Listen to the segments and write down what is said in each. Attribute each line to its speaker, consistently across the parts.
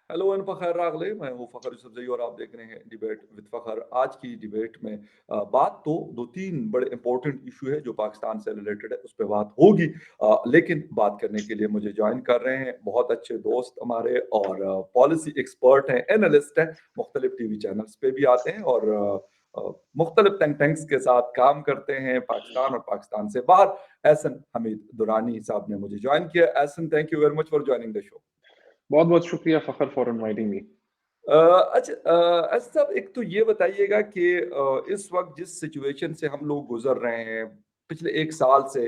Speaker 1: Hello and Fakhar रागले, मैं हूँ फ़खर यूसुफ़ज़ई और आप देख रहे हैं डिबेट विद फ़खर। आज की डिबेट में बात तो 2-3 बड़े इम्पोर्टेंट इश्यू है जो पाकिस्तान से रिलेटेड है, उस पे बात होगी। लेकिन बात करने के लिए मुझे जॉइन कर रहे हैं बहुत अच्छे दोस्त हमारे और पॉलिसी एक्सपर्ट हैं, एनालिस्ट हैं, मुख्तलिफ टीवी चैनल्स पे भी आते हैं और मुख्तलिफ थिंक टैंक्स के साथ काम करते हैं पाकिस्तान और पाकिस्तान से बाहर। एहसन हमीद दुरानी साहब ने मुझे जॉइन किया। Ehsan, thank you very much for joining the show.
Speaker 2: बहुत-बहुत शुक्रिया फ़खर फॉर इनवाइटिंग मी।
Speaker 1: अच्छा, असद साहब एक तो ये बताइएगा कि इस वक़्त जिस सिचुएशन से हम लोग गुज़र रहे हैं, पिछले 1 साल से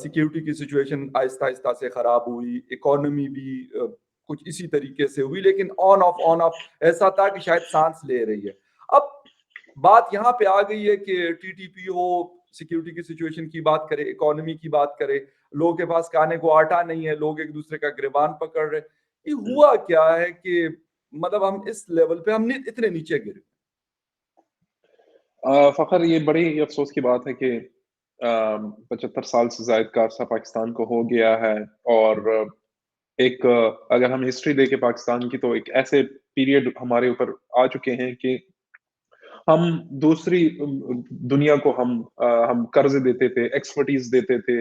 Speaker 1: सिक्योरिटी की सिचुएशन आहिस्ता-आहिस्ता से ख़राब हुई, इकोनॉमी भी कुछ इसी तरीके से हुई, लेकिन ऑन ऑफ ऐसा था कि शायद साँस ले रही है। अब बात यहाँ पे आ गई है कि टीटीपी हो, सिक्योरिटी की सिचुएशन की बात करें, इकोनॉमी की बात करें, लोगों के पास खाने को आटा नहीं है, लोग एक-दूसरे का गिरबान पकड़ रहे हैं। ये हुआ क्या है कि मतलब हम इस लेवल पे हमने इतने नीचे गिरे।
Speaker 2: फ़खर, ये बड़ी ही अफ़सोस की बात है कि 75 साल से ज़ायद का अरसा पाकिस्तान को हो गया है और अगर हम हिस्ट्री देखें पाकिस्तान की, तो एक ऐसे पीरियड हमारे ऊपर आ चुके हैं कि हम दूसरी दुनिया को हम कर्ज़े देते थे, एक्सपर्टीज़ देते थे।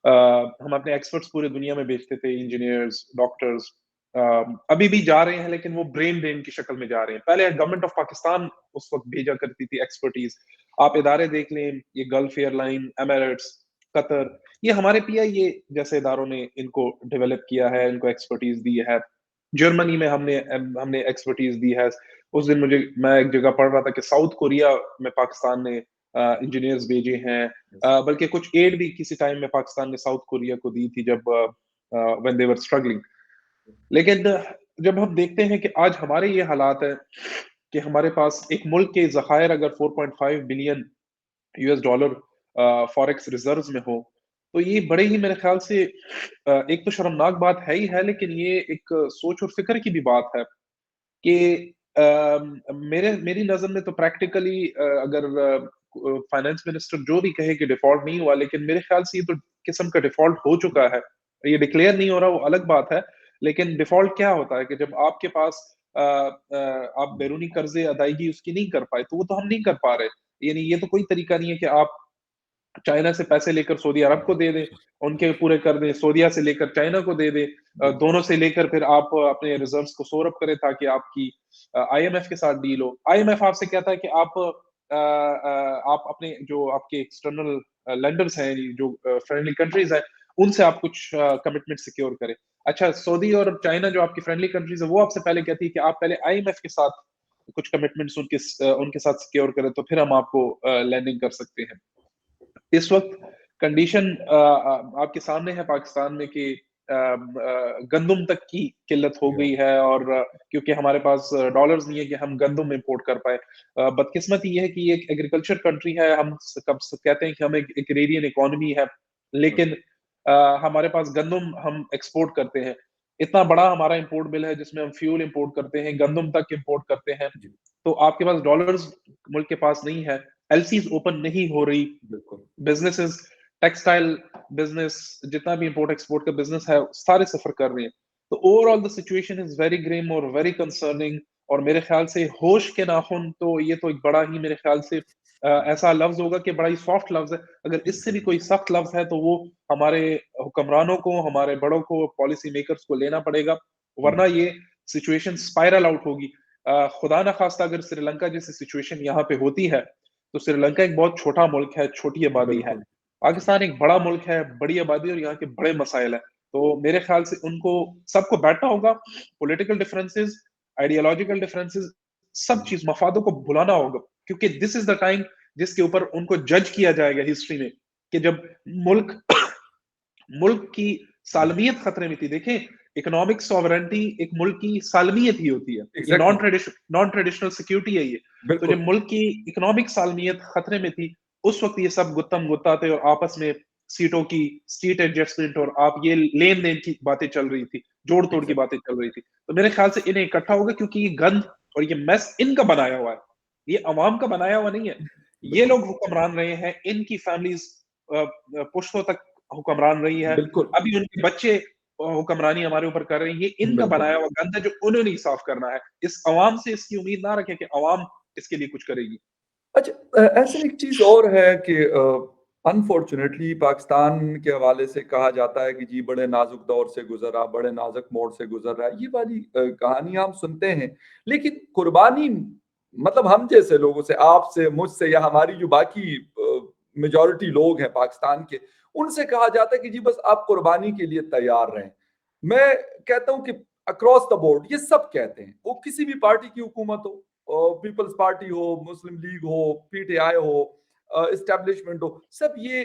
Speaker 2: हम अपने एक्सपर्ट्स पूरी दुनिया में भेजते थे, इंजीनियर्स, डॉक्टर्स। अ, अभी भी जा रहे हैं, लेकिन वो ब्रेन ड्रेन की शक्ल में जा रहे हैं। पहले गवर्नमेंट ऑफ पाकिस्तान उस वक़्त भेजा करती थी एक्सपर्टीज़। आप इदारे देख लें, ये गल्फ एयरलाइन, एमिरेट्स, कतर, ये हमारे पीआईए जैसे इदारों ने इनको डेवलप किया है, इनको एक्सपर्टीज़ दी है। जर्मनी में हमने एक्सपर्टीज़ दी है। उस दिन मैं एक जगह पढ़ रहा था कि साउथ कोरिया में पाकिस्तान ने इंजीनियर्स भेजे हैं। बल्कि कुछ एड भी किसी टाइम में पाकिस्तान ने साउथ कोरिया को दी थी जब व्हेन दे वर स्ट्रगलिंग। लेकिन जब हम देखते हैं कि आज हमारे ये हालात हैं कि हमारे पास एक मुल्क के ज़खायर अगर 4.5 billion US dollar forex reserves में हो, तो ये बड़े ही मेरे ख्याल से एक तो शर्मनाक बात है ही है, लेकिन ये एक सोच और फ़िक्र की भी बात है कि मेरी नज़र में तो प्रैक्टिकली अगर फाइनेंस मिनिस्टर जो भी कहे कि डिफ़ॉल्ट नहीं हुआ, लेकिन मेरे ख़्याल से ये तो किस्म का डिफ़ॉल्ट हो चुका है। ये डिक्लेयर नहीं हो रहा, वो अलग बात है, लेकिन डिफ़ॉल्ट क्या होता है कि जब आपके पास आप बैरूनी कर्ज़े अदायगी उसकी नहीं कर पाए, तो वो तो हम नहीं कर पा रहे। यानी ये तो कोई तरीका नहीं है कि आप चाइना से पैसे लेकर सऊदी अरब को दे दें, उनके पूरे कर दें, सऊदीया से लेकर चाइना को दे दें, दोनों से लेकर फिर आप अपने रिज़र्व्स को शोर अप करें ताकि आपकी आईएमएफ के साथ डील हो। आईएमएफ आपसे कहता है कि आप अपने जो आपके एक्सटर्नल लेंडर्स हैं, जो फ्रेंडली कंट्रीज़ हैं, उनसे आप कुछ कमिटमेंट सिक्योर करें। अच्छा, सऊदी और चाइना जो आपकी फ्रेंडली कंट्रीज़ है, वो आपसे पहले कहती है कि आप पहले आईएमएफ के साथ कुछ कमिटमेंट्स उनके साथ सिक्योर करें, तो फिर हम आपको लेंडिंग कर सकते हैं। इस वक़्त कंडीशन आपके सामने है पाकिस्तान में कि गंदुम तक की किल्लत हो गई है और क्योंकि हमारे पास डॉलर्स नहीं है कि हम गंदुम इम्पोर्ट कर पाएँ। बदकिस्मती ये है कि ये एक एग्रीकल्चर कंट्री है, हम स कब स कहते हैं कि हम एक एग्रेरियन इकोनॉमी है, लेकिन हमारे पास गंदुम हम एक्सपोर्ट करते हैं। इतना बड़ा हमारा इम्पोर्ट बिल है जिसमें हम फ्यूल इम्पोर्ट करते हैं, गंदुम तक इम्पोर्ट करते हैं।
Speaker 1: जी,
Speaker 2: तो आपके पास डॉलर्स मुल्क के पास नहीं है, एलसीज़ ओपन नहीं हो रही।
Speaker 1: बिल्कुल।
Speaker 2: बिज़नेसेस, टेक्सटाइल बिज़नेस, जितना भी इम्पोर्ट एक्सपोर्ट का बिज़नेस है, सारे सफ़र कर रहे हैं। तो overall the situation is very grim और वेरी कंसर्निंग और मेरे ख़्याल से होश के नाख़ुन, तो ये तो एक बड़ा ही मेरे ख़्याल से ऐसा लफ़्ज़ होगा कि बड़ा ही सॉफ्ट लफ़्ज़ है। अगर इससे भी कोई सख्त लफ़्ज़ है, तो वो हमारे हुक्मरानों को, हमारे बड़ों को, पॉलिसी मेकर्स को लेना पड़ेगा, वरना ये सिचुएशन स्पाइरल आउट होगी। खुदा ना ख़ास्ता अगर श्रीलंका जैसी सिचुएशन यहाँ पे होती है, तो श्रीलंका एक बहुत छोटा मुल्क है, छोटी आबादी है।
Speaker 1: बिल्कुल।
Speaker 2: पाकिस्तान एक बड़ा मुल्क है, बड़ी आबादी और यहाँ के बड़े मसाइल हैं। तो मेरे ख़्याल से उनको सबको बैठना होगा, पॉलिटिकल डिफरेंसेस, आइडियोलॉजिकल डिफरेंसेस, सब चीज़ मफ़ादों को भुलाना होगा क्योंकि दिस इज़ द टाइम जिसके ऊपर उनको जज किया जाएगा हिस्ट्री में कि जब मुल्क मुल्क की सालमियत खतरे में थी। देखें, इकोनॉमिक सॉवरेनिटी एक मुल्क की सालमियत ही होती है। ये
Speaker 1: एग्ज़ैक्टली,
Speaker 2: नॉन ट्रेडिशनल सिक्योरिटी है ये। तो जब
Speaker 1: बिल्कुल।
Speaker 2: मुल्क की इकोनॉमिक सालमियत खतरे में थी, उस वक़्त ये सब गुत्तम-गुत्ता थे और आपस में सीटों की सीट एडजस्टमेंट और आप ये लेन-देन की बातें चल रही थी, जोड़-तोड़ की
Speaker 1: एग्ज़ैक्ट
Speaker 2: बातें चल रही थी। तो मेरे ख़्याल से इन्हें इकट्ठा होगा क्योंकि ये गंद और ये मेस इनका बनाया हुआ है। ये अवाम का बनाया हुआ नहीं है। ये
Speaker 1: बिल्कुल,
Speaker 2: लोग हुक्मरान रहे हैं, इनकी फैमिलीज़ पुश्तों तक हुक्मरान रही है।
Speaker 1: बिल्कुल।
Speaker 2: अभी उनके बच्चे हुक्मरानी हमारे ऊपर कर रहे हैं, ये इनका
Speaker 1: बिल्कुल।
Speaker 2: बनाया हुआ गंद है जो उन्होंने ही साफ करना है। इस अवाम से इसकी उम्मीद ना रखें कि अवाम इसके लिए कुछ करेगी।
Speaker 1: अच्छा, ऐसे में एक चीज़ और है कि अनफॉर्च्यूनेटली पाकिस्तान के हवाले से कहा जाता है कि जी बड़े नाज़ुक दौर से गुज़रा, बड़े नाज़ुक मोड़ से गुज़र रहा है। ये वाली कहानियाँ हम सुनते हैं, लेकिन कुर्बानी मतलब हम जैसे लोगों से, आपसे, मुझसे या हमारी जो बाकी मेजॉरिटी लोग हैं पाकिस्तान के, उनसे कहा जाता है कि जी बस आप कुर्बानी के लिए तैयार रहें। मैं कहता हूँ कि अक्रॉस द बोर्ड ये सब कहते हैं, वो किसी भी पार्टी की हुकूमत हो, पीपल्स पार्टी हो, मुस्लिम लीग हो, पीटीआई हो, एस्टेब्लिशमेंट हो, सब ये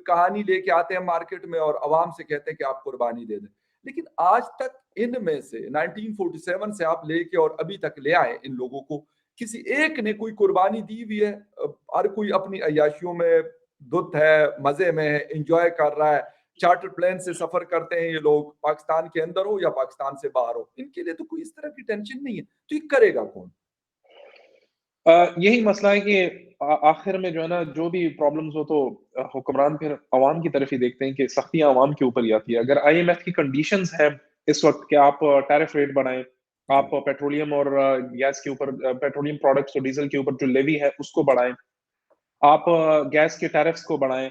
Speaker 1: कहानी लेके आते हैं मार्केट में और अवाम से कहते हैं कि आप कुर्बानी दे दें। लेकिन आज तक इनमें से 1947 से आप लेके और अभी तक ले आए इन लोगों को, किसी एक ने कोई कुर्बानी दी हुई है? हर कोई अपनी अय्याशियों में धुत है, मज़े में है, एन्जॉय कर रहा है, चार्टर प्लेन से सफ़र करते हैं ये लोग, पाकिस्तान के अंदर हो या पाकिस्तान से बाहर हो। इनके लिए तो कोई इस तरह की टेंशन नहीं है, तो ये करेगा कौन?
Speaker 2: यही मसला है कि आखिर में जो है ना, जो भी प्रॉब्लम्स हो तो हुक्मरान फिर अवाम की तरफ ही देखते हैं कि सख्तियाँ अवाम के ऊपर ही आती है। अगर आईएमएफ की कंडीशंस हैं इस वक़्त कि आप टैरिफ रेट बढ़ाएँ,
Speaker 1: जी,
Speaker 2: आप पेट्रोलियम और गैस के ऊपर पेट्रोलियम प्रोडक्ट्स और डीज़ल के ऊपर जो लेवी है उसको बढ़ाएँ, आप गैस के टैरिफ्स को बढ़ाएँ,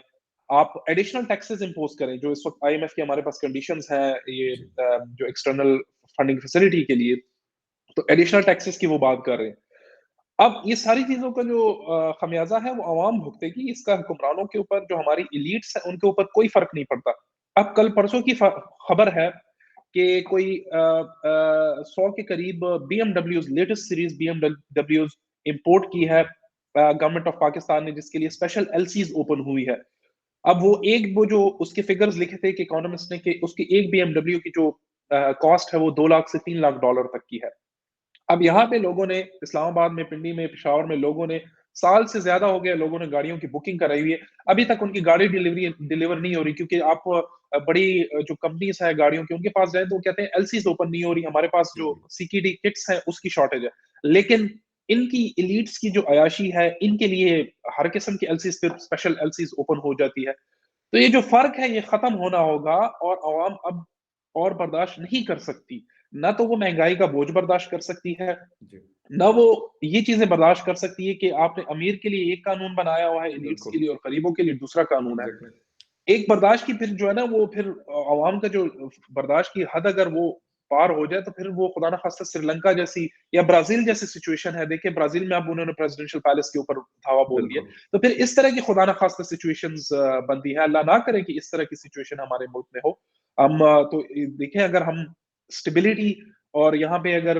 Speaker 2: आप एडिशनल टैक्सेस इम्पोज़ करें, जो इस वक़्त आईएमएफ की हमारे पास कंडीशंस हैं ये
Speaker 1: जी,
Speaker 2: जो एक्सटर्नल फंडिंग फैसिलिटी के लिए, तो एडिशनल टैक्सेस की वो बात कर रहे हैं। अब ये सारी चीज़ों का जो खमियाज़ा है वो अवाम भुगतेगी, इसका हुक्मरानों के ऊपर जो हमारी एलीट्स हैं उनके ऊपर कोई फ़र्क नहीं पड़ता। अब कल परसों की खबर है कि कोई 100 के करीब बीएमडब्ल्यूज़ लेटेस्ट सीरीज़ बीएमडब्ल्यूज़ इम्पोर्ट की है गवर्नमेंट ऑफ पाकिस्तान ने जिसके लिए स्पेशल एलसीज़ ओपन हुई है। अब वो जो उसके फिगर्स लिखे थे कि इकोनॉमिस्ट ने कि उसकी एक बीएमडब्ल्यू की जो कॉस्ट है वो 2 लाख से 3 लाख डॉलर तक की है। अब यहाँ पे लोगों ने इस्लामाबाद में, पिंडी में, पेशावर में लोगों ने साल से ज़्यादा हो गया लोगों ने गाड़ियों की बुकिंग कराई हुई है। अभी तक उनकी गाड़ी डिलीवर नहीं हो रही क्योंकि आप बड़ी जो कंपनीज़ हैं गाड़ियों की उनके पास जाएँ तो वो कहते हैं एलसीज़ ओपन नहीं हो रही, हमारे पास
Speaker 1: जी,
Speaker 2: जो
Speaker 1: जी।
Speaker 2: सीकेडी किट्स हैं उसकी शॉर्टेज है। लेकिन इनकी एलीट्स की जो अयाशी है, इनके लिए हर किस्म की एलसीज़ फिर स्पेशल एलसीज़ ओपन हो जाती है। तो ये जो फ़र्क है ये ख़त्म होना होगा और अवाम अब और बर्दाश्त नहीं कर सकती। ना तो वो महँगाई का बोझ बर्दाश्त कर सकती है,
Speaker 1: जी,
Speaker 2: ना वो ये चीज़ें बर्दाश्त कर सकती है कि आपने अमीर के लिए एक कानून बनाया हुआ है, एलीट्स के
Speaker 1: बिल्कुल,
Speaker 2: लिए और गरीबों के लिए दूसरा कानून है।
Speaker 1: एग्ज़ैक्टली।
Speaker 2: एक बर्दाश्त की फिर जो है ना वो फिर अवाम का जो बर्दाश्त की हद अगर वो पार हो जाए तो फिर वो खुदा ना ख़ास्ता श्रीलंका जैसी या ब्राज़ील जैसी सिचुएशन है। देखिए ब्राज़ील में अब उन्होंने प्रेसिडेंशियल पैलेस के ऊपर धावा बोल दिया।
Speaker 1: बिल्कुल,
Speaker 2: तो फिर इस तरह की खुदा ना ख़ास्ता सिचुएशंस बनती है। अल्लाह ना करे कि इस तरह की सिचुएशन हमारे मुल्क में हो। हम तो देखें अगर हम स्टेबिलिटी और यहाँ पे अगर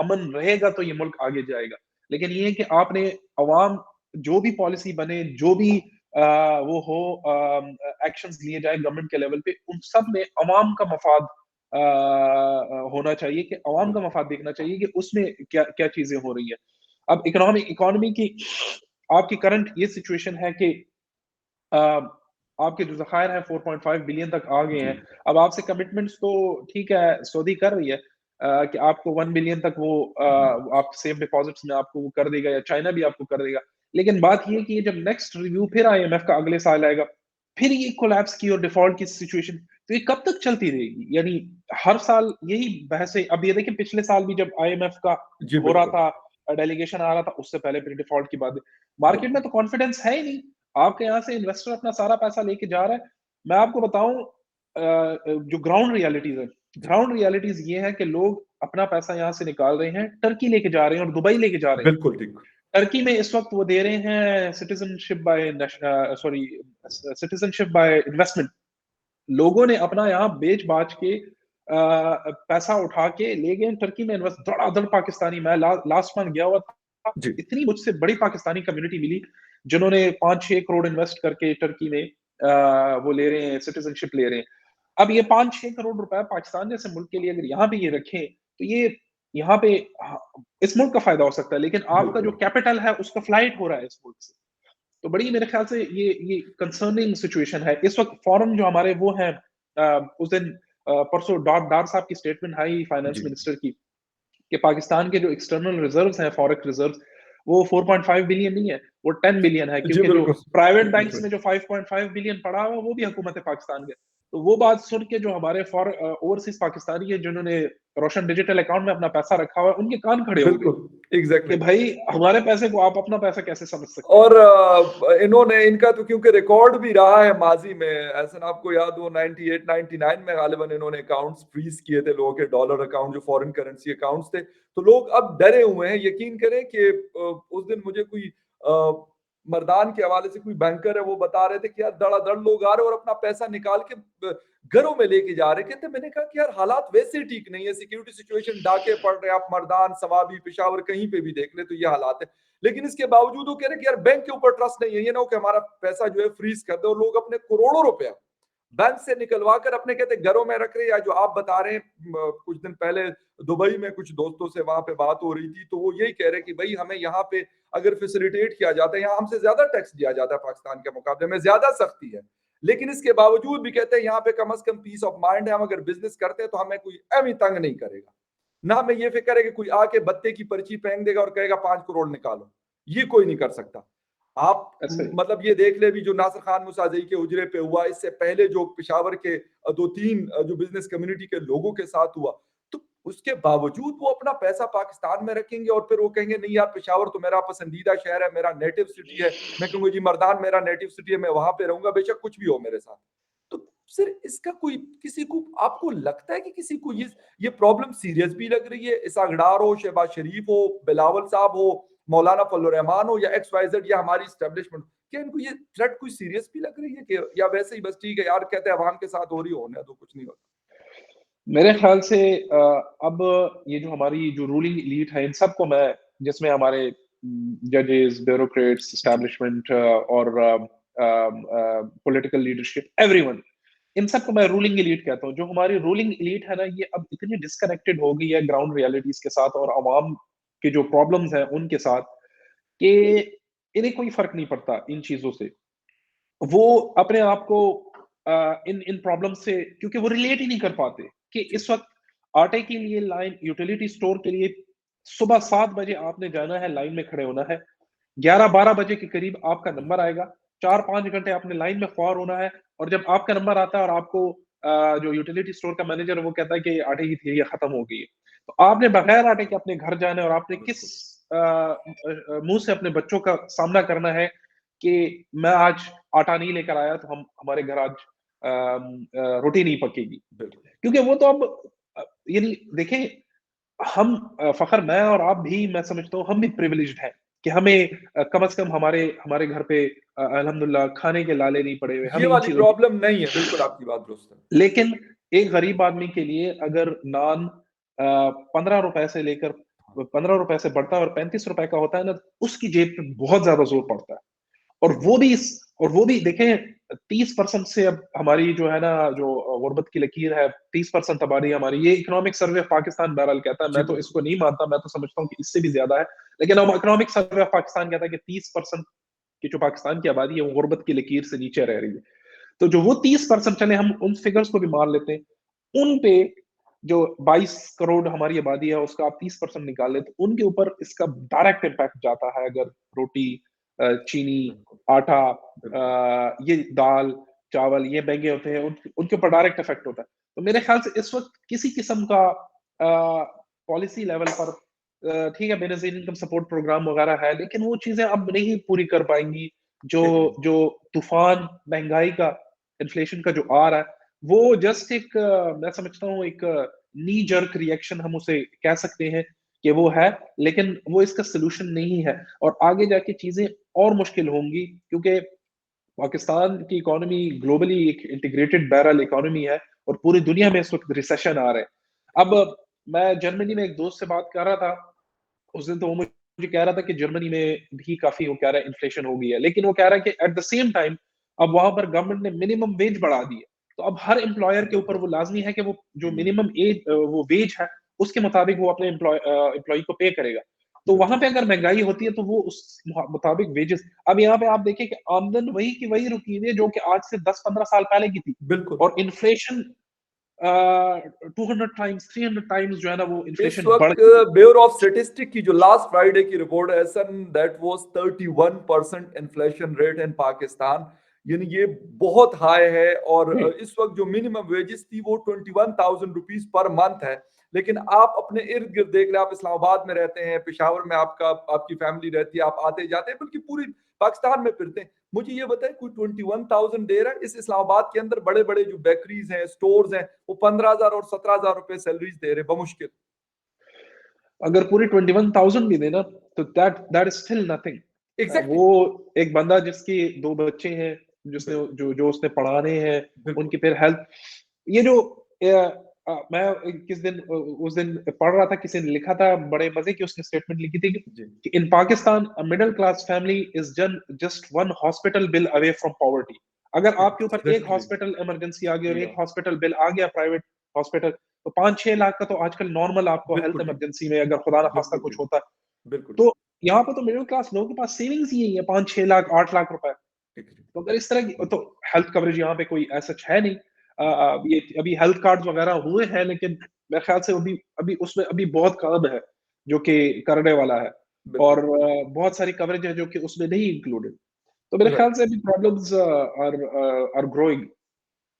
Speaker 2: अमन रहेगा तो ये मुल्क आगे जाएगा। लेकिन ये है कि आपने अवाम जो भी पॉलिसी बने, जो भी वो हो एक्शंस लिए जाए गवर्नमेंट के लेवल पे, उन सब में अवाम का मफाद होना चाहिए कि अवाम का
Speaker 1: बिल्कुल।
Speaker 2: मफाद देखना चाहिए कि उसमें क्या क्या चीज़ें हो रही हैं। अब इकोनॉमी की आपकी करंट ये सिचुएशन है कि अ, आपके जो ज़खायर हैं 4.5 बिलियन तक आ गए
Speaker 1: जी,
Speaker 2: हैं। अब आपसे कमिटमेंट्स तो ठीक है, सऊदी कर रही है कि आपको 1 बिलियन तक वो
Speaker 1: जी,
Speaker 2: आप सेफ डिपॉज़िट्स में आपको वो कर देगा या चाइना भी आपको कर देगा। लेकिन बात ये है कि ये जब नेक्स्ट रिव्यू फिर आईएमएफ का अगले साल आएगा, फिर ये कोलैप्स की और डिफ़ॉल्ट की सिचुएशन, तो ये कब तक चलती रहेगी? यानी हर साल यही बहसें अब ये देखिए पिछले साल भी जब आईएमएफ का
Speaker 1: जी,
Speaker 2: हो रहा
Speaker 1: बिल्कुल,
Speaker 2: था डेलीगेशन आ रहा था, उससे पहले फिर डिफ़ॉल्ट की बात है। मार्केट में
Speaker 1: बिल्कुल।
Speaker 2: तो कॉन्फिडेंस है ही नहीं। आपके यहाँ से इन्वेस्टर अपना सारा पैसा लेके जा रहा है। मैं आपको बताऊँ जो ग्राउंड रियलिटीज़ है,
Speaker 1: जी,
Speaker 2: ग्राउंड रियलिटीज़ ये है कि लोग अपना पैसा यहाँ से निकाल रहे हैं, टर्की लेके जा रहे हैं और दुबई लेके जा रहे हैं।
Speaker 1: बिल्कुल ठीक।
Speaker 2: टर्की में इस वक़्त वो दे रहे हैं सिटिज़नशिप बाय इन्वेस्टमेंट। लोगों ने अपना यहाँ बेच-बाच के पैसा उठा के ले गए टर्की में इन्वेस्ट धड़ाधड़ पाकिस्तानी मैं लास्ट मंथ गया हुआ था।
Speaker 1: जी,
Speaker 2: इतनी मुझसे बड़ी पाकिस्तानी कम्युनिटी मिली, जिन्होंने 5-6 करोड़ इन्वेस्ट करके टर्की में वो ले रहे हैं, सिटिज़नशिप ले रहे हैं। अब ये 5-6 करोड़ रुपए पाकिस्तान जैसे मुल्क के लिए अगर यहाँ पे ये रखें, तो ये यहाँ पे हाँ, इस मुल्क का फ़ायदा हो सकता है, लेकिन आपका जो
Speaker 1: बिल्कुल।
Speaker 2: कैपिटल है, उसका फ्लाइट हो रहा है इस मुल्क से। तो बड़ी मेरे ख्याल से ये कंसर्निंग सिचुएशन है। इस वक़्त फॉरेन जो हमारे वो हैं उस दिन परसों डार साहब की statement I finance
Speaker 1: ji,
Speaker 2: minister की कि पाकिस्तान के जो एक्सटर्नल रिज़र्व्स हैं, फॉरेक्स रिज़र्व्स, वो 4.5 बिलियन नहीं है, वो 10 बिलियन है
Speaker 1: जी,
Speaker 2: क्योंकि जो
Speaker 1: बिल्कुल,
Speaker 2: प्राइवेट बैंक्स
Speaker 1: बिल्कुल।
Speaker 2: में जो 5.5 बिलियन पड़ा हुआ है, वो भी हुकूमत पाकिस्तान का है। तो वो बात सुन के जो हमारे ओवरसीज पाकिस्तानी है जिन्होंने रोशन डिजिटल अकाउंट में अपना पैसा रखा हुआ है, उनके कान खड़े हो गए
Speaker 1: बिल्कुल एग्जैक्टली
Speaker 2: कि भाई हमारे पैसे को आप अपना पैसा कैसे समझ सकते हैं।
Speaker 1: और इन्होंने इनका तो क्योंकि रिकॉर्ड भी रहा है माजी में, ऐसा आपको याद हो 98 99 में गालिबन इन्होंने अकाउंट्स फ्रीज किए थे लोगों के, डॉलर अकाउंट जो फॉरेन करेंसी अकाउंट्स थे, तो लोग अब डरे हुए हैं। यकीन करें कि उस दिन मुझे कोई मर्दान के हवाले से कोई बैंकर है वो बता रहे थे कि यार धड़ाधड़ लोग आ रहे और अपना पैसा निकाल के घरों में लेके जा रहे थे। मैंने कहा कि यार हालात वैसे ठीक नहीं है, सिक्योरिटी सिचुएशन, डाके पड़ रहे हैं, आप मर्दान सवाबी पेशावर कहीं पे भी देख ले तो ये हालात है। लेकिन इसके बावजूद वो कह रहे कि यार बैंक के ऊपर ट्रस्ट नहीं है, ये ना हो कि हमारा पैसा जो है फ्रीज कर दे, और लोग अपने करोड़ों रुपया बैंक से निकलवा कर अपने कहते घरों में रख रहे। या जो आप बता रहे हैं कुछ दिन पहले दुबई में कुछ दोस्तों से वहां पे बात हो रही थी, तो वो यही कह रहे कि भाई हमें यहाँ पे अगर फैसिलिटेट किया जाता है, यहाँ हमसे ज्यादा टैक्स दिया जाता है, पाकिस्तान के मुकाबले में ज्यादा सख्ती है, लेकिन इसके बावजूद भी कहते हैं यहाँ पे कम से कम पीस ऑफ माइंड है, हम अगर बिजनेस करते हैं तो हमें कोई एवं तंग नहीं करेगा, ना हमें ये फिक्र है कि कोई आके बत्ते की पर्ची फेंक देगा और कहेगा 5 करोड़ निकालो, ये कोई नहीं कर सकता। आप मतलब ये देख ले भी जो नासिर खान मुसाजई के उजरे पे हुआ, इससे पहले जो पेशावर के 2-3 जो बिजनेस कम्युनिटी के लोगों के साथ हुआ, तो उसके बावजूद वो अपना पैसा पाकिस्तान में रखेंगे और फिर वो कहेंगे नहीं यार पेशावर तो मेरा पसंदीदा शहर है, मेरा नेटिव सिटी है, मैं कहूंगा जी मर्दान मेरा नेटिव सिटी है, मैं वहां पे रहूंगा बेशक कुछ भी हो मेरे साथ। तो सर इसका कोई किसी को आपको लगता है कि किसी को ये प्रॉब्लम सीरियस भी लग रही है? इसाक डार हो, शहबाज शरीफ हो, बिलावल साहब हो, मौलाना फजल रहमान हो, या XYZ या हमारी स्टैब्लिशमेंट, क्या इनको ये थ्रेट कोई सीरियस भी लग रही है कि या वैसे ही बस ठीक है यार कहते हैं अवाम के साथ हो रही होने तो कुछ नहीं होता?
Speaker 2: मेरे ख्याल से अब ये जो हमारी जो रूलिंग एलीट है इन सबको मैं, जिसमें हमारे जजेस, ब्यूरोक्रेट्स, एस्टैब्लिशमेंट और पॉलिटिकल लीडरशिप, एवरीवन, इन सबको मैं रूलिंग एलीट कहता हूँ। जो हमारी रूलिंग एलीट है ना, ये अब इतनी डिस्कनेक्टेड हो गई है ग्राउंड रियलिटीज के साथ और अवाम के जो प्रॉब्लम्स हैं उनके साथ, कि इन्हें कोई फर्क नहीं पड़ता इन चीजों से। वो अपने आप को इन इन प्रॉब्लम से, क्योंकि वो रिलेट ही नहीं कर पाते कि इस वक्त आटे के लिए लाइन, यूटिलिटी स्टोर के लिए सुबह 7 बजे आपने जाना है, लाइन में खड़े होना है, 11-12 बजे के करीब आपका नंबर आएगा, 4-5 घंटे आपने लाइन में ख्वार होना है, और जब आपका नंबर आता है और आपको जो यूटिलिटी स्टोर का मैनेजर है वो कहता है कि आटे की थैली खत्म हो गई है, तो आपने बगैर आटे के अपने घर जाना है, और आपने किस मुंह से अपने बच्चों का सामना करना है कि मैं आज आटा नहीं लेकर आया तो हमारे घर आज रोटी नहीं पकेगी। क्योंकि वो तो अब यानी देखें, हम फखर, मैं और आप भी, मैं समझता हूँ हम भी प्रिविलेज्ड हैं कि हमें कम से कम हमारे घर पे अल्हम्दुलिल्लाह खाने के लाले नहीं पड़े हुए,
Speaker 1: ये
Speaker 2: हमें इन
Speaker 1: वाली
Speaker 2: चीजों की।
Speaker 1: प्रॉब्लम नहीं है, बिल्कुल आपकी बात दुरुस्त है।
Speaker 2: लेकिन एक गरीब आदमी के लिए अगर नान 15 रुपए से लेकर 15 रुपए से बढ़ता है और 35 रुपए का होता है ना, तो उसकी जेब पे बहुत ज्यादा जोर पड़ता है। और वो भी देखें, 30% से अब हमारी जो है ना, जो गुर्बत की लकीर है, 30% हमारी ये इकोनॉमिक सर्वे ऑफ पाकिस्तान बहरहाल कहता है, मैं तो इसको नहीं मानता, मैं तो समझता हूँ कि इससे भी ज्यादा है, लेकिन अब इकोनॉमिक सर्वे ऑफ पाकिस्तान कहता है कि 30% की जो पाकिस्तान की आबादी है वो गुर्बत की लकीर से नीचे रह रही है। तो जो वो 30%, चले हम उन फिगर्स को भी मान लेते हैं, उन पे जो 22 करोड़ हमारी आबादी है उसका आप 30% निकाल ले, तो उनके ऊपर इसका डायरेक्ट इम्पैक्ट जाता है। अगर रोटी, चीनी, आटा, ये दाल, चावल ये महंगे होते हैं, उनके ऊपर डायरेक्ट इफेक्ट होता है। तो मेरे ख्याल से इस वक्त किसी किस्म का पॉलिसी लेवल पर ठीक है, बेनजीर इनकम सपोर्ट प्रोग्राम वगैरह है, लेकिन वो चीजें अब नहीं पूरी कर पाएंगी। जो तूफान महंगाई का, इन्फ्लेशन का जो आ रहा है, वो जस्ट एक मैं समझता हूँ एक नी जर्क रिएक्शन हम उसे कह सकते हैं कि वो है, लेकिन वो इसका सोल्यूशन नहीं है, और आगे जाके चीजें और मुश्किल होंगी, क्योंकि पाकिस्तान की इकोनॉमी ग्लोबली एक इंटीग्रेटेड बैरल इकोनॉमी है, और पूरी दुनिया में इस वक्त रिसेशन आ रहे हैं। अब मैं जर्मनी में एक दोस्त से बात कर रहा था, उस दिन तो वो मुझे कह रहा था कि जर्मनी में भी काफी, वो कह रहा है इन्फ्लेशन हो गई है, लेकिन वो कह रहा है कि एट द सेम टाइम अब वहां पर गवर्नमेंट ने मिनिमम वेज बढ़ा दी है, तो अब हर एम्प्लॉयर के ऊपर वो लाजमी है कि वो जो मिनिमम वो वेज है उसके मुताबिक वो अपने एम्प्लॉय को पे करेगा। तो वहां पे अगर महंगाई होती है तो वो उस मुताबिक वेजेस, अब यहाँ पे आप देखें कि आमदन वही की वही रुकी हुई है जो कि आज से 10-15 साल पहले की थी,
Speaker 1: बिल्कुल।
Speaker 2: और इन्फ्लेशन 200 टाइम्स 300 टाइम्स जो है ना वो
Speaker 1: इस
Speaker 2: इन्फ्लेशन बढ़
Speaker 1: वक्त
Speaker 2: गई है।
Speaker 1: ब्यूरो ऑफ स्टैटिस्टिक की जो लास्ट फ्राइडे की रिपोर्ट है सन, that was 31% inflation rate in Pakistan. यानी ये बहुत हाई है और
Speaker 2: जी।
Speaker 1: इस वक़्त जो मिनिमम वेजेस थी वो 21,000 रुपीज़ पर मंथ है। लेकिन आप अपने इर्द-गिर्द देख लें, आप इस्लामाबाद में रहते हैं, पेशावर में आपकी फैमिली रहती है, आप आते-जाते हैं, बल्कि पूरी पाकिस्तान में फिरते हैं। मुझे ये बताएँ कोई 21,000 दे रहा है? इस इस्लामाबाद के अंदर बड़े-बड़े जो बेकरीज़ हैं, स्टोर्स हैं, वो 15,000 और 17,000 रुपए सैलरीज़ दे रहे हैं बमुश्किल।
Speaker 2: अगर पूरी 21,000 भी देना तो that is still nothing.
Speaker 1: Exactly,
Speaker 2: वो एक बंदा जिसकी 2 बच्चे हैं, जिसने
Speaker 1: बिल्कुल,
Speaker 2: जो जो उसने पढ़ाने हैं,
Speaker 1: बिल्कुल।
Speaker 2: उनकी फिर हेल्थ, ये जो मैं उस दिन पढ़ रहा था, किसी ने लिखा था, बड़े मजे की उसने स्टेटमेंट लिखी थी
Speaker 1: जी,
Speaker 2: कि in Pakistan a middle class family is just one hospital bill away from poverty. अगर आपके ऊपर एक
Speaker 1: एग्ज़ैक्टली,
Speaker 2: हॉस्पिटल इमरजेंसी आ गई और
Speaker 1: या
Speaker 2: एक हॉस्पिटल बिल आ गया प्राइवेट हॉस्पिटल, तो 5-6 लाख का तो आजकल नॉर्मल आपको हेल्थ
Speaker 1: बिल्कुल ठीक।
Speaker 2: इमरजेंसी में अगर खुदा ना खास्ता
Speaker 1: बिल्कुल
Speaker 2: कुछ
Speaker 1: ठीक,
Speaker 2: होता है,
Speaker 1: बिल्कुल
Speaker 2: तो
Speaker 1: ठीक।
Speaker 2: यहाँ पे तो मिडिल क्लास लोगों के पास सेविंग्स ही यही है, 5-6 लाख, 8 लाख रुपए।
Speaker 1: एग्री,
Speaker 2: तो अगर इस तरह की,
Speaker 1: हुँ,
Speaker 2: तो हेल्थ कवरेज यहाँ पे कोई ऐसा है नहीं। ये अभी हेल्थ कार्ड्स वगैरह हुए हैं, लेकिन मेरे ख्याल से अभी अभी उसमें अभी बहुत काम है जो कि करने वाला है,
Speaker 1: बिल्कुल।
Speaker 2: और बहुत सारी कवरेज है जो कि उसमें नहीं इंक्लूडेड। तो मेरे ख्याल
Speaker 1: राइट।
Speaker 2: से अभी प्रॉब्लम्स आर ग्रोइंग।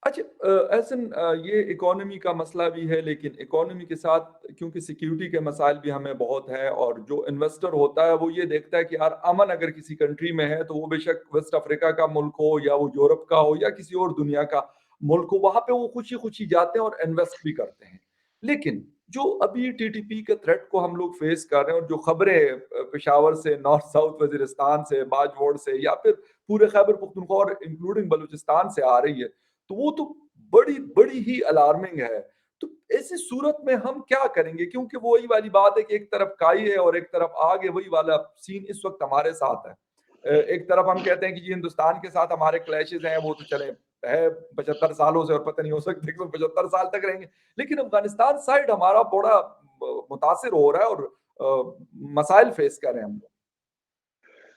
Speaker 1: अच्छा ये इकोनॉमी का मसला भी है, लेकिन इकोनॉमी के साथ क्योंकि सिक्योरिटी के मसाइल भी हमें बहुत हैं और जो इन्वेस्टर होता है वो ये देखता है कि यार अमन अगर किसी कंट्री में है तो वो बेशक वेस्ट अफ्रीका का मुल्क हो या वो यूरोप का हो या किसी और दुनिया का मुल्क हो, वहाँ पे वो खुशी-खुशी जाते हैं और इन्वेस्ट भी करते हैं। लेकिन जो अभी टीटीपी के थ्रेट को हम लोग फेस कर रहे हैं और जो खबरें पेशावर से, नॉर्थ साउथ वज़ीरिस्तान से, बाजवोड़ से या फिर पूरे खैबर पख्तूनख्वा और इंक्लूडिंग बलूचिस्तान से आ रही है, तो वो तो बड़ी बड़ी ही अलार्मिंग है। तो ऐसी सूरत में हम क्या करेंगे? क्योंकि वो वही वाली बात है कि एक तरफ खाई है और एक तरफ आग है, वही वाला सीन इस वक़्त हमारे साथ है। एक तरफ हम कहते हैं कि जी हिंदुस्तान के साथ हमारे क्लैशेज़ हैं, वो तो चले है 75 सालों से और पता नहीं हो सकता 175 साल तक रहेंगे। लेकिन अफ़गानिस्तान साइड हमारा बड़ा मुतासिर हो रहा है और मसाइल फेस कर रहे हैं हम लोग।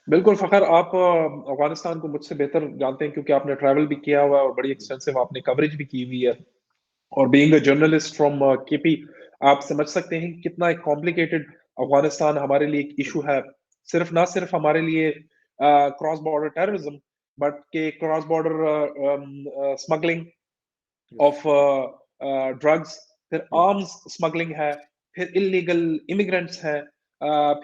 Speaker 2: बिल्कुल फ़खर, आप अफ़गानिस्तान को मुझसे बेहतर जानते हैं क्योंकि आपने ट्रैवल भी किया हुआ है और बड़ी एक्सटेंसिव आपने कवरेज भी की हुई है। और being a journalist from KP, आप समझ सकते हैं कि कितना एक कॉम्प्लिकेटेड अफ़गानिस्तान हमारे लिए एक इश्यू है। ना सिर्फ हमारे लिए क्रॉस बॉर्डर टेररिज्म, बट के cross border smuggling
Speaker 1: yes,
Speaker 2: of drugs, फिर
Speaker 1: या
Speaker 2: आर्म्स स्मगलिंग है, फिर इल्लीगल इमिग्रेंट्स हैं,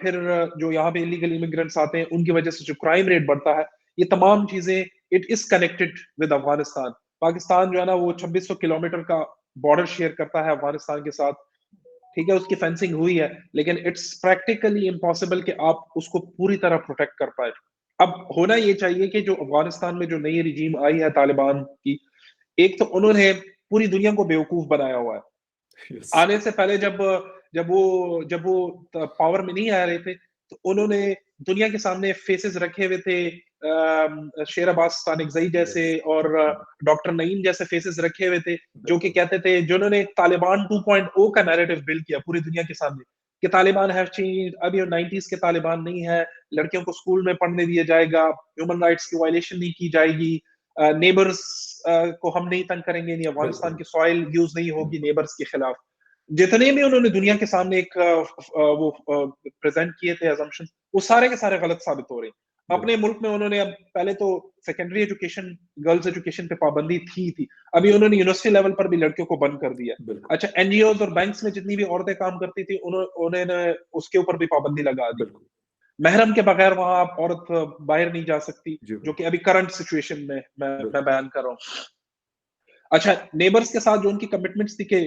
Speaker 2: फिर जो यहाँ पे इल्लीगल इमिग्रेंट्स आते हैं उनकी वजह से जो क्राइम रेट बढ़ता है, ये तमाम चीजें, it is connected with Afghanistan. Pakistan जो है ना, वो 2600 किलोमीटर का बॉर्डर शेयर करता है अफगानिस्तान के साथ। ठीक है, उसकी फेंसिंग हुई है, लेकिन इट्स प्रैक्टिकली इम्पॉसिबल कि आप उसको पूरी तरह प्रोटेक्ट कर पाए। अब होना ये चाहिए कि जो अफगानिस्तान में जो नई रिजीम आई है तालिबान की, एक तो उन्होंने पूरी दुनिया को बेवकूफ बनाया हुआ है।
Speaker 1: यस,
Speaker 2: आने से पहले जब वो पावर में नहीं आ रहे थे, तो उन्होंने दुनिया के सामने फेसेस रखे हुए थे, शेर अब्बास तानिकज़ई जैसे
Speaker 1: यस,
Speaker 2: और डॉक्टर नईम जैसे फेसेस रखे हुए थे, जो कि
Speaker 1: बिल्कुल,
Speaker 2: कहते थे, जिन्होंने तालिबान 2.0 का नैरेटिव बिल्ड किया पूरी दुनिया के सामने कि तालिबान हैव चेंज्ड, अब ये 90s के तालिबान नहीं है, लड़कियों को स्कूल में पढ़ने दिया जाएगा, ह्यूमन राइट्स की वायलेशन नहीं की जाएगी, नेबर्स को हम नहीं तंग करेंगे, नहीं अफगानिस्तान
Speaker 1: बिल्कुल,
Speaker 2: की सॉइल यूज नहीं होगी
Speaker 1: बिल्कुल,
Speaker 2: नेबर्स के खिलाफ। जितने भी उन्होंने दुनिया के सामने एक वो प्रेजेंट किए थे assumptions, वो सारे के सारे गलत साबित हो रहे हैं। अपने
Speaker 1: बिल्कुल,
Speaker 2: मुल्क में उन्होंने अब पहले तो सेकेंडरी एजुकेशन, गर्ल्स एजुकेशन पे पाबंदी थी, अभी उन्होंने यूनिवर्सिटी लेवल पर भी लड़कियों को बंद कर दिया।
Speaker 1: बिल्कुल,
Speaker 2: अच्छा, एनजीओज और बैंक्स में जितनी भी औरतें काम करती थी, उन्होंने उसके ऊपर भी पाबंदी लगा दी।
Speaker 1: बिल्कुल।
Speaker 2: महरम के बगैर वहां आप औरत बाहर नहीं जा सकती,
Speaker 1: जी,
Speaker 2: जो
Speaker 1: बिल्कुल,
Speaker 2: कि अभी करंट सिचुएशन में मैं
Speaker 1: बिल्कुल,
Speaker 2: बयान कर रहा हूँ। अच्छा, नेबर्स के साथ जो उनकी कमिटमेंट्स थी कि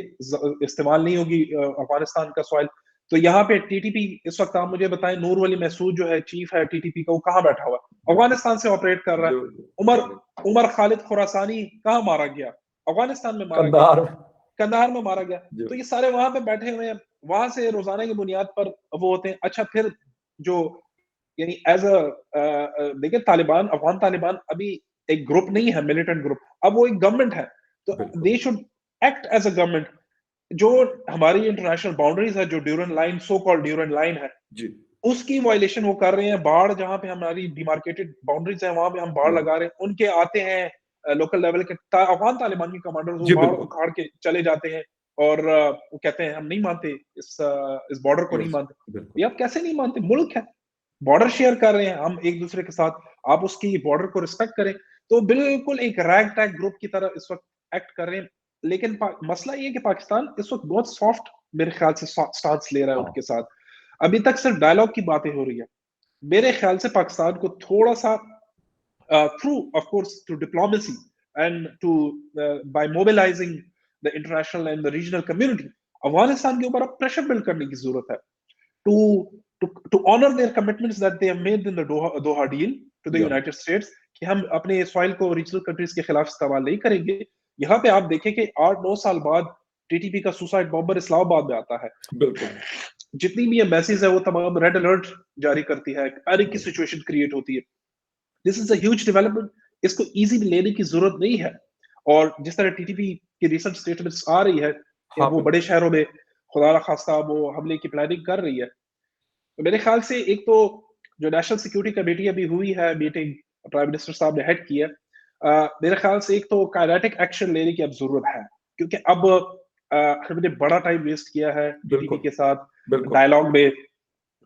Speaker 2: इस्तेमाल नहीं होगी अफगानिस्तान का सॉइल, तो यहाँ पे टीटीपी, इस वक्त आप मुझे बताएं, नूर वली महसूद जो है चीफ है टीटीपी का, वो कहाँ बैठा हुआ है?
Speaker 1: बिल्कुल,
Speaker 2: अफगानिस्तान से ऑपरेट कर रहा
Speaker 1: जी,
Speaker 2: है।
Speaker 1: बिल्कुल,
Speaker 2: उमर
Speaker 1: एग्री।
Speaker 2: उमर खालिद खुरासानी कहाँ मारा गया? अफगानिस्तान में मारा गया,
Speaker 1: कंधार में
Speaker 2: कंधार में मारा गया।
Speaker 1: जी,
Speaker 2: तो ये सारे वहां पे बैठे हुए हैं, वहां से रोजाना की बुनियाद पर वो होते हैं। अच्छा, फिर जो, यानी एज देखिए, तालिबान, अफगान तालिबान अभी एक ग्रुप नहीं है, मिलिटेंट ग्रुप, अब वो एक गवर्नमेंट है। तो
Speaker 1: बिल्कुल,
Speaker 2: they should act as a government. जो हमारी इंटरनेशनल बाउंड्रीज है, जो Durand line, so called Durand line है,
Speaker 1: जी,
Speaker 2: उसकी वायलेशन वो कर रहे हैं। बाढ़, जहां पे हमारी डिमार्केटेड बाउंड्रीज है, वहां पे हम बाढ़
Speaker 1: या
Speaker 2: लगा रहे हैं, उनके आते हैं लोकल लेवल के अफगान तालिबान के कमांडर्स, वो
Speaker 1: जी,
Speaker 2: बाढ़
Speaker 1: बिल्कुल,
Speaker 2: उखाड़ के चले जाते हैं, और वो कहते हैं हम नहीं मानते, इस बॉर्डर को नहीं
Speaker 1: यस,
Speaker 2: मानते।
Speaker 1: बिल्कुल,
Speaker 2: ये आप कैसे नहीं मानते? मुल्क है, बॉर्डर शेयर कर रहे हैं हम एक दूसरे के साथ, आप उसकी बॉर्डर को रिस्पेक्ट करें। तो बिल्कुल एक रैग टैग ग्रुप की तरह इस वक्त एक्ट कर रहे हैं। लेकिन मसला ये है कि पाकिस्तान इस वक्त बहुत सॉफ्ट मेरे ख्याल से स्टांस ले रहा है
Speaker 1: हाँ,
Speaker 2: उनके साथ। अभी तक सिर्फ डायलॉग की बातें हो रही है। मेरे ख्याल से पाकिस्तान को थोड़ा सा through, of course, through diplomacy and to by mobilizing the international and the regional community, Afghanistan के ऊपर अब प्रेशर बिल्ड करने की जरूरत है to to honor their commitments that they have made in the Doha deal to the
Speaker 1: या
Speaker 2: United States कि हम अपने सॉइल को रीजनल कंट्रीज के खिलाफ इस्तेमाल नहीं करेंगे। यहाँ पे आप देखें कि 8-9 साल बाद टीटीपी का सुसाइड बॉम्बर इस्लामाबाद में आता है।
Speaker 1: बिल्कुल,
Speaker 2: जितनी भी एम्बेसीज है वो तमाम रेड अलर्ट जारी करती है, पैनिक की
Speaker 1: बिल्कुल।
Speaker 2: सिचुएशन क्रिएट होती है। This is a huge development, इसको इजी लेने की जरूरत नहीं है। और जिस तरह टीटीपी की रिसेंट स्टेटमेंट्स आ रही है कि
Speaker 1: हाँ,
Speaker 2: वो बड़े
Speaker 1: बिल्कुल।
Speaker 2: शहरों में खुदा न खास्ता वो हमले की प्लानिंग कर रही है, तो मेरे ख्याल से एक तो जो नेशनल सिक्योरिटी कमेटी अभी हुई है मीटिंग, प्राइम मिनिस्टर साहब ने हेड की है, मेरे ख्याल से एक तो काइनेटिक एक्शन लेने की अब जरूरत है। क्योंकि अब हमने बड़ा टाइम वेस्ट किया है टीटीपी
Speaker 1: बिल्कुल,
Speaker 2: के साथ
Speaker 1: बिल्कुल।
Speaker 2: डायलॉग में,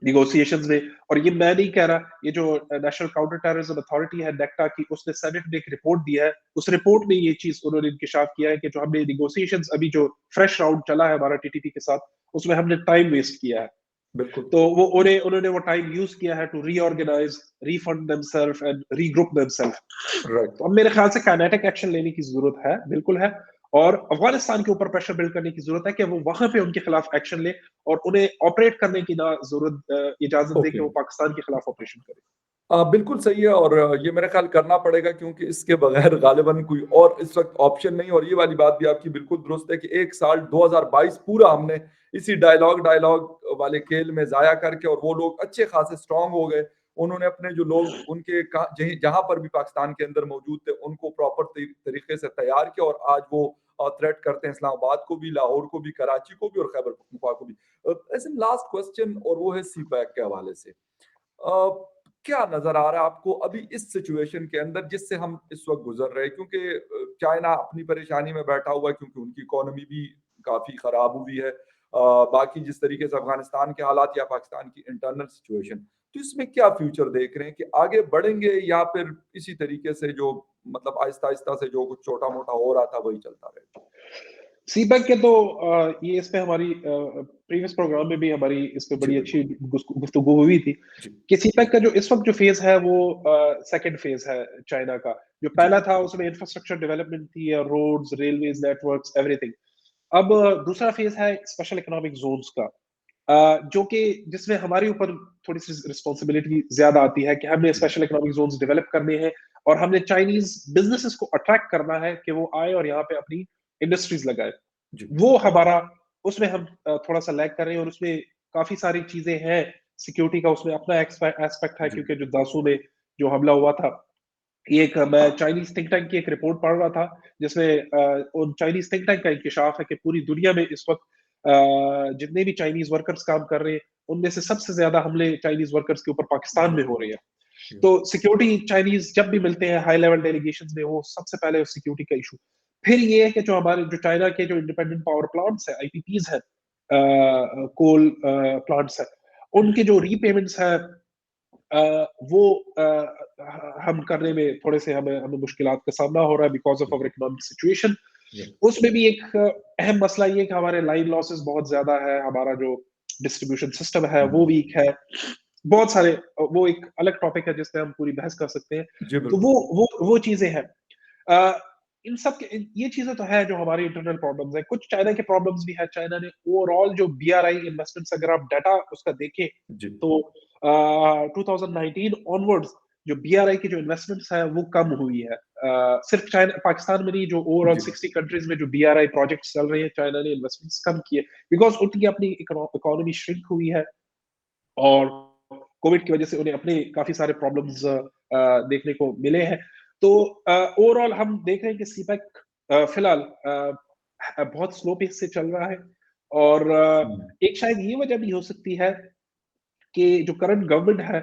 Speaker 2: निगोशिएशंस में। और ये मैं नहीं कह रहा, ये जो नेशनल काउंटर टेररिज्म अथॉरिटी है नेक्टा की, उसने सेनेट में एक रिपोर्ट दिया है। उस रिपोर्ट में ये चीज उन्होंने इंकशाफ किया है कि जो हमने निगोशिएशंस अभी जो फ्रेश राउंड चला है हमारा टीटीपी के साथ, उसमें हमने टाइम वेस्ट किया है।
Speaker 1: बिल्कुल,
Speaker 2: तो वो उन्होंने वो टाइम यूज किया है to reorganise, refund themselves and regroup themselves.
Speaker 1: Right.
Speaker 2: तो अब मेरे ख्याल से काइनेटिक एक्शन लेने की जरूरत है, बिल्कुल है। और अफगानिस्तान के ऊपर प्रेशर बिल्ड करने की जरूरत है कि वो वहां पे उनके खिलाफ एक्शन ले और उन्हें ऑपरेट करने की ना जरूरत इजाजत दे
Speaker 1: ओके।
Speaker 2: कि वो पाकिस्तान के खिलाफ ऑपरेशन करे।
Speaker 1: बिल्कुल सही है और ये मेरा ख़्याल करना पड़ेगा क्योंकि इसके बगैर ग़ालिबन कोई और इस वक़्त ऑप्शन नहीं और ये वाली बात भी आपकी बिल्कुल दुरुस्त है कि 1 साल 2022 पूरा हमने इसी डायलॉग वाले खेल में ज़ाया करके और वो लोग अच्छे ख़ासे स्ट्रॉन्ग हो गए। उन्होंने अपने जो लोग उनके जहाँ पर भी पाकिस्तान के अंदर मौजूद थे, उनको प्रॉपर तरीके से तैयार किया और आज वो थ्रेट करते हैं इस्लामाबाद को भी, लाहौर को भी, कराची को भी और खैबर पख्तूनख्वा को भी। ऐसे लास्ट क्वेश्चन और वो है सीपैक के हवाले से। क्या नज़र आ रहा है आपको अभी इस सिचुएशन के अंदर जिससे हम इस वक़्त गुज़र रहे हैं? क्योंकि चाइना अपनी परेशानी में बैठा हुआ है क्योंकि उनकी इकोनॉमी भी काफ़ी ख़राब हुई है। बाकी जिस तरीके से अफ़गानिस्तान के हालात या पाकिस्तान की इंटरनल सिचुएशन, तो इसमें क्या फ्यूचर देख रहे हैं कि आगे बढ़ेंगे या फिर इसी तरीके से जो मतलब आहिस्ता-आहिस्ता से जो कुछ छोटा-मोटा हो रहा था वही चलता रहेगा?
Speaker 2: सीपैक के तो ये इस पे हमारी प्रीवियस प्रोग्राम में भी हमारी इस पे
Speaker 1: जी,
Speaker 2: बड़ी अच्छी
Speaker 1: बिल्कुल।
Speaker 2: गुफ्तगू हुई थी
Speaker 1: जी,
Speaker 2: कि सीपैक का जो इस वक्त जो फेज है वो सेकंड फेज है चाइना का। जो
Speaker 1: जी,
Speaker 2: पहला था उसमें इंफ्रास्ट्रक्चर डेवलपमेंट थी, रोड्स, रेलवेज, नेटवर्क्स, एवरीथिंग। अब दूसरा फेज है स्पेशल इकोनॉमिक जोन्स का, जो कि जिसमें हमारे ऊपर थोड़ी सी रिस्पॉन्सिबिलिटी ज्यादा आती है कि हमने
Speaker 1: जी,
Speaker 2: स्पेशल इकोनॉमिक जोन्स डेवलप करने हैं और हमने चाइनीज बिजनेसेस को अट्रैक्ट करना है कि वो आए और यहाँ पे अपनी इंडस्ट्रीज लगाए।
Speaker 1: जी,
Speaker 2: वो हमारा उसमें हम थोड़ा सा लैग कर रहे हैं और उसमें काफी सारी चीजें हैं। सिक्योरिटी का उसमें अपना एस्पेक्ट है
Speaker 1: जी,
Speaker 2: क्योंकि जो दासू में जो हमला हुआ था, ये एक मैं चाइनीज थिंक टैंक की एक रिपोर्ट पढ़ रहा था जिसमें उन चाइनीज थिंक टैंक का इंकशाफ है कि पूरी दुनिया में इस वक्त जितने भी चाइनीज वर्कर्स काम कर रहे हैं उनमें से सबसे ज्यादा हमले चाइनीज वर्कर्स के ऊपर पाकिस्तान
Speaker 1: जी,
Speaker 2: में हो रहे हैं।
Speaker 1: जी,
Speaker 2: तो सिक्योरिटी चाइनीज जब भी मिलते हैं हाई लेवल डेलीगेशन में, वो सबसे पहले सिक्योरिटी का इशू। फिर ये है कि जो हमारे जो चाइना के जो इंडिपेंडेंट पावर प्लांट्स है, आईपीपीज है, कोल प्लांट्स है,
Speaker 1: जी,
Speaker 2: उनके जो रीपेमेंट्स है वो हम करने में थोड़े से हमें हमें मुश्किलात का सामना हो रहा है बिकॉज ऑफ अवर
Speaker 1: बिल्कुल।
Speaker 2: Economic situation.
Speaker 1: जी,
Speaker 2: उसमें भी एक अहम मसला ये है कि हमारे लाइन लॉसेस बहुत ज्यादा है, हमारा जो डिस्ट्रीब्यूशन सिस्टम है वो
Speaker 1: हुँ,
Speaker 2: वीक है। बहुत सारे वो एक अलग टॉपिक है जिस पे हम पूरी बहस कर सकते हैं।
Speaker 1: जी,
Speaker 2: तो
Speaker 1: बिल्कुल।
Speaker 2: वो चीजें हैं। अ, इन सब के ये चीजें तो है जो हमारी इंटरनल प्रॉब्लम्स है। कुछ चाइना के प्रॉब्लम्स भी है। चाइना ने ओवरऑल जो बीआरआई इन्वेस्टमेंट्स अगर आप डाटा उसका देखें
Speaker 1: जी,
Speaker 2: तो 2019 ऑनवर्ड्स जो बीआरआई की जो इन्वेस्टमेंट्स है वो कम हुई है। सिर्फ चाइना पाकिस्तान में नहीं, जो ओवरऑल
Speaker 1: जी,
Speaker 2: 60 कंट्रीज में जो बीआरआई प्रोजेक्ट्स चल रहे हैं चाइना ने इन्वेस्टमेंट्स कम किए बिकॉज उनकी अपनी इकोनॉमी श्रिंक हुई है और कोविड की वजह से उन्हें अपने काफी सारे प्रॉब्लम्स देखने को मिले हैं। तो ओवरऑल हम देख रहे हैं कि सीपैक फिलहाल बहुत स्लो पेस से चल रहा है और
Speaker 1: हुँ,
Speaker 2: एक शायद ये वजह भी हो सकती है कि जो करंट गवर्नमेंट है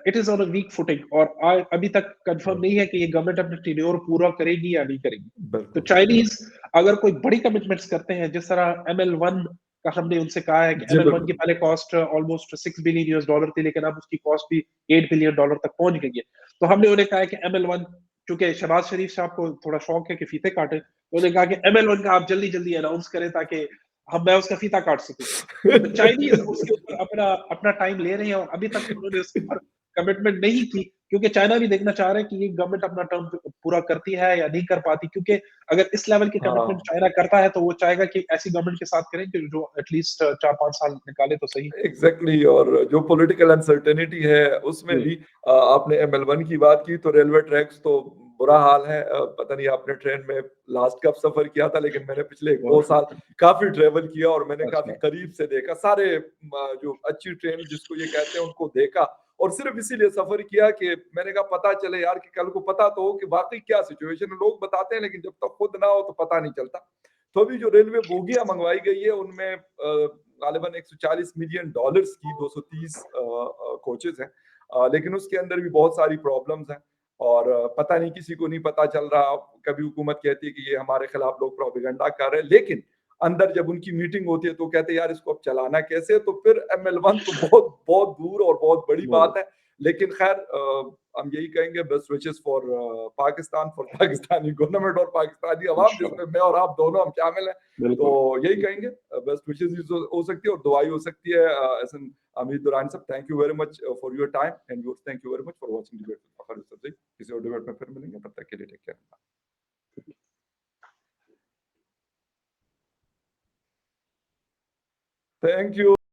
Speaker 2: it is on a weak footing और अभी तक कंफर्म नहीं है कि ये गवर्नमेंट अपना टेन्योर पूरा करेगी या नहीं करेगी। तो
Speaker 1: बिल्कुल।
Speaker 2: चाइनीज अगर कोई बड़ी कमिटमेंट्स करते हैं, जिस तरह ML1 का हमने उनसे कहा है कि
Speaker 1: जी,
Speaker 2: ML1 की
Speaker 1: बिल्कुल।
Speaker 2: पहले कॉस्ट ऑलमोस्ट $6 बिलियन थी, लेकिन अब उसकी कॉस्ट भी $8 बिलियन तक पहुंच गई है। तो हमने उन्हें कहा है कि ML1 चूँकि शहबाज शरीफ साहब को थोड़ा शौक है कि फीते काटें, तो उन्होंने कहा कि ML1 का आप जल्दी-जल्दी अनाउंस करें ताकि मैं उसका फीता काट सकूँ। तो चाइनीज़ उसके ऊपर अपना अपना टाइम ले रहे हैं और अभी तक उन्होंने उसके ऊपर कमिटमेंट नहीं की, क्योंकि चाइना भी देखना चाह रहा है कि ये गवर्नमेंट अपना टर्म पूरा करती है या नहीं कर पाती, क्योंकि अगर इस लेवल की कमिटमेंट
Speaker 1: हाँ,
Speaker 2: चाइना करता है, तो वो चाहेगा कि ऐसी गवर्नमेंट के साथ करें कि जो एटलीस्ट 4-5 साल निकाले तो सही।
Speaker 1: एग्ज़ैक्टली। और जो पॉलिटिकल अनसर्टेनिटी है उसमें
Speaker 2: जी,
Speaker 1: भी आपने ML1 की बात की तो रेलवे ट्रैक्स तो बुरा हाल है। पता नहीं आपने ट्रेन में लास्ट कब सफ़र किया था, लेकिन मैंने पिछले 1-2
Speaker 2: बहुत
Speaker 1: साल काफ़ी ट्रैवल किया और मैंने काफ़ी
Speaker 2: अच्छा,
Speaker 1: करीब से देखा। सारे जो अच्छी ट्रेन जिसको ये कहते हैं उनको देखा और सिर्फ़ इसीलिए सफ़र किया कि मैंने कहा पता चले यार कि कल को पता तो हो कि वाक़ई क्या सिचुएशन है। लोग बताते हैं लेकिन जब तक खुद ना हो तो पता नहीं चलता। तो अभी जो रेलवे बोगियाँ मंगवाई गई है उनमें गालिबन $140 मिलियन की 230 कोचेज़ हैं। लेकिन उसके अंदर भी बहुत सारी प्रॉब्लम्स हैं और पता नहीं किसी को नहीं पता चल रहा। कभी हुकूमत कहती है कि ये हमारे खिलाफ लोग प्रोपेगेंडा कर रहे हैं, लेकिन अंदर जब उनकी मीटिंग होती है तो कहते हैं यार इसको अब चलाना कैसे? तो फिर ML1 तो बहुत बहुत दूर और बहुत बड़ी बात
Speaker 2: बहुत
Speaker 1: है। लेकिन खैर हम यही कहेंगे best wishes for Pakistan, for Pakistani government और पाकिस्तानी अवाम
Speaker 2: इंशाल्लाह,
Speaker 1: जिसमें मैं और आप दोनों हम शामिल हैं। तो
Speaker 2: बिल्कुल।
Speaker 1: यही कहेंगे बेस्ट विशेस भी हो सकती है और दुआई हो सकती है। Ehsan Amir Durrani sahab, thank you very much for your time and viewers, thank you very much for watching debate with Fakhar Yousuf ji. किसी और डिबेट में फिर मिलेंगे, तब तक के लिए टेक केयर। Thank you.